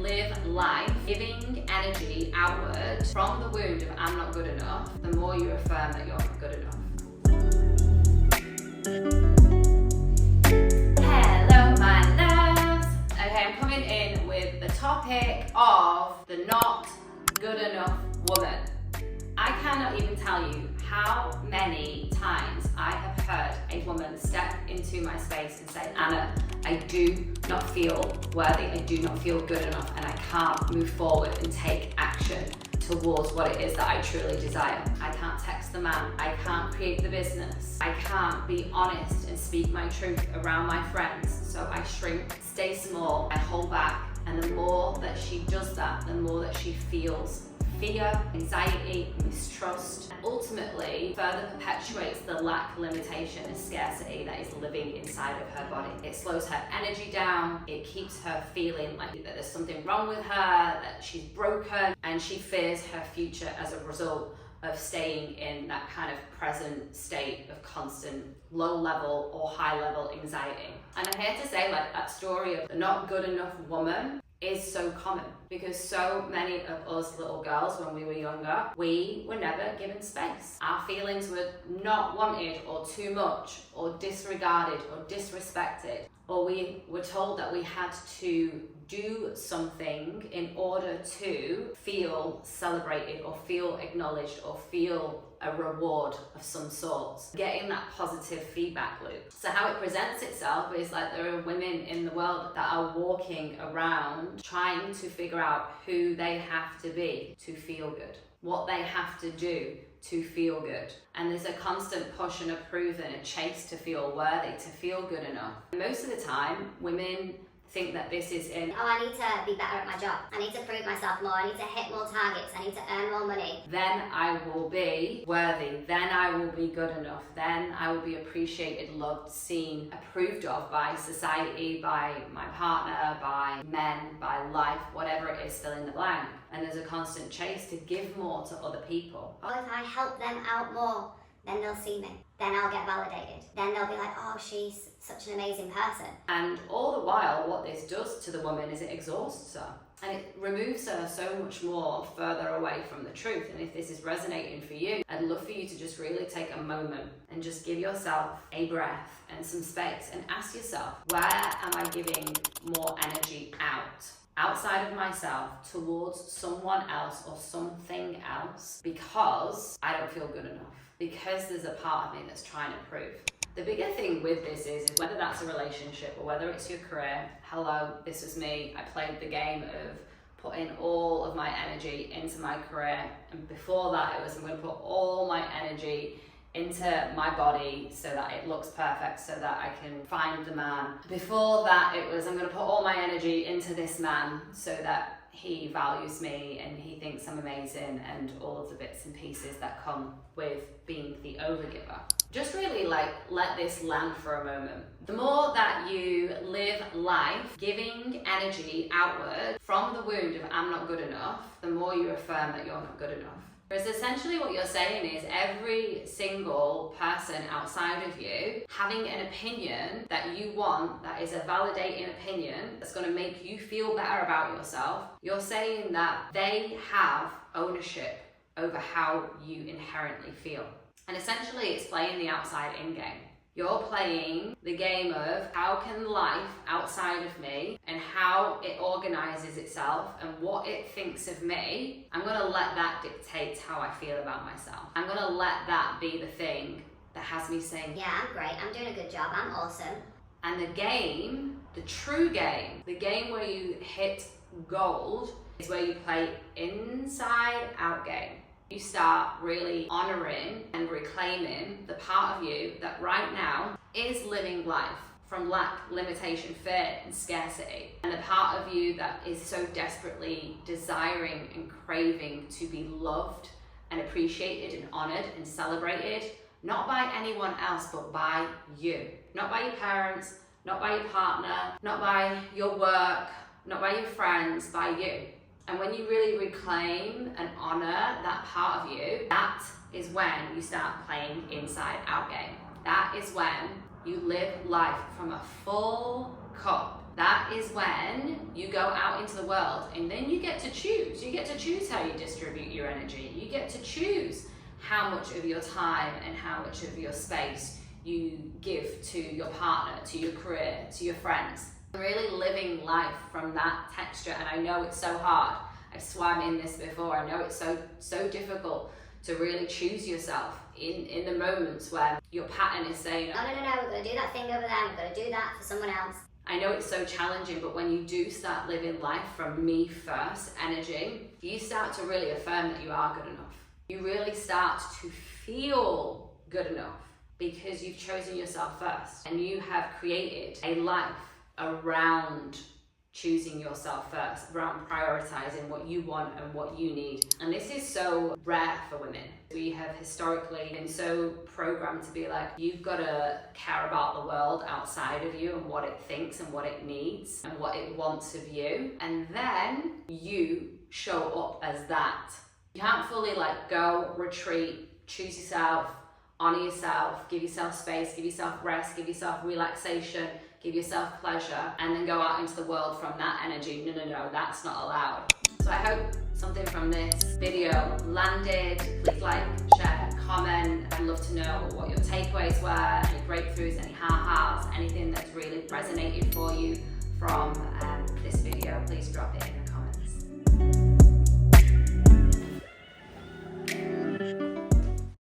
live life giving energy outward from the wound of I'm not good enough, the more you affirm that you're not good enough. Hello, my loves. Okay, I'm coming in with the topic of the not good enough woman. I cannot even tell you how many times I have heard a woman step into my space and say, Anna, I do not feel worthy, I do not feel good enough, and I can't move forward and take action towards what it is that I truly desire. I can't text the man, I can't create the business, I can't be honest and speak my truth around my friends, so I shrink, stay small, I hold back, and the more that she does that, the more that she feels fear, anxiety, mistrust, and ultimately further perpetuates the lack, limitation, and scarcity that is living inside of her body. It slows her energy down, it keeps her feeling like that there's something wrong with her, that she's broken, and she fears her future as a result of staying in that kind of present state of constant low level or high level anxiety. And I'm here to say, like, that story of the not good enough woman is so common because so many of us little girls, when we were younger, we were never given space. Our feelings were not wanted or too much or disregarded or disrespected, or we were told that we had to do something in order to feel celebrated or feel acknowledged or feel a reward of some sort, getting that positive feedback loop. So how it presents itself is like there are women in the world that are walking around trying to figure out who they have to be to feel good, what they have to do to feel good. And there's a constant push and a prove and a chase to feel worthy, to feel good enough. Most of the time, women think that this is in, I need to be better at my job. I need to prove myself more. I need to hit more targets. I need to earn more money. Then I will be worthy. Then I will be good enough. Then I will be appreciated, loved, seen, approved of by society, by my partner, by men, by life, whatever it is, fill in the blank. And there's a constant chase to give more to other people. Or if I help them out more, then they'll see me. Then I'll get validated. Then they'll be like, oh, she's such an amazing person. And all the while, what this does to the woman is it exhausts her. And it removes her so much more further away from the truth. And if this is resonating for you, I'd love for you to just really take a moment and just give yourself a breath and some space and ask yourself, where am I giving more energy out? Outside of myself towards someone else or something else because I don't feel good enough, because there's a part of me that's trying to prove. The bigger thing with this is whether that's a relationship or whether it's your career. Hello, this was me. I played the game of putting all of my energy into my career, and before that it was I'm going to put all my energy into my body so that it looks perfect, so that I can find the man. Before that it was I'm going to put all my energy into this man so that he values me and he thinks I'm amazing, and all of the bits and pieces that come with being the overgiver. Just really let this land for a moment. The more that you live life giving energy outward from the wound of I'm not good enough, the more you affirm that you're not good enough. Whereas essentially what you're saying is every single person outside of you having an opinion that you want, that is a validating opinion, that's going to make you feel better about yourself, you're saying that they have ownership over how you inherently feel. And essentially it's playing the outside-in game. You're playing the game of how can life outside of me and how it organizes itself and what it thinks of me, I'm going to let that dictate how I feel about myself. I'm going to let that be the thing that has me saying, yeah, I'm great, I'm doing a good job, I'm awesome. And the game, the true game, the game where you hit gold is where you play inside out game. You start really honoring and reclaiming the part of you that right now is living life from lack, limitation, fear, and scarcity. And the part of you that is so desperately desiring and craving to be loved and appreciated and honored and celebrated, not by anyone else, but by you. Not by your parents, not by your partner, not by your work, not by your friends, by you. And when you really reclaim and honor that part of you, that is when you start playing inside out game. That is when you live life from a full cup that is when you go out into the world, and then you get to choose. You get to choose how you distribute your energy. You get to choose how much of your time and how much of your space you give to your partner, to your career, to your friends. Really living life from that texture, and I know it's so hard. I've swam in this before. I know it's so difficult to really choose yourself in the moments where your pattern is saying, no, we're going to do that thing over there, we're going to do that for someone else. I know it's so challenging, but when you do start living life from me first energy, you start to really affirm that you are good enough. You really start to feel good enough because you've chosen yourself first, and you have created a life around choosing yourself first, around prioritizing what you want and what you need. And this is so rare for women. We have historically been so programmed to be like, you've got to care about the world outside of you and what it thinks and what it needs and what it wants of you. And then you show up as that. You can't fully go, retreat, choose yourself, honor yourself, give yourself space, give yourself rest, give yourself relaxation, give yourself pleasure, and then go out into the world from that energy. No, that's not allowed. So I hope something from this video landed. Please like, share, comment. I'd love to know what your takeaways were, any breakthroughs, any ha-has, anything that's really resonated for you from this video. Please drop it in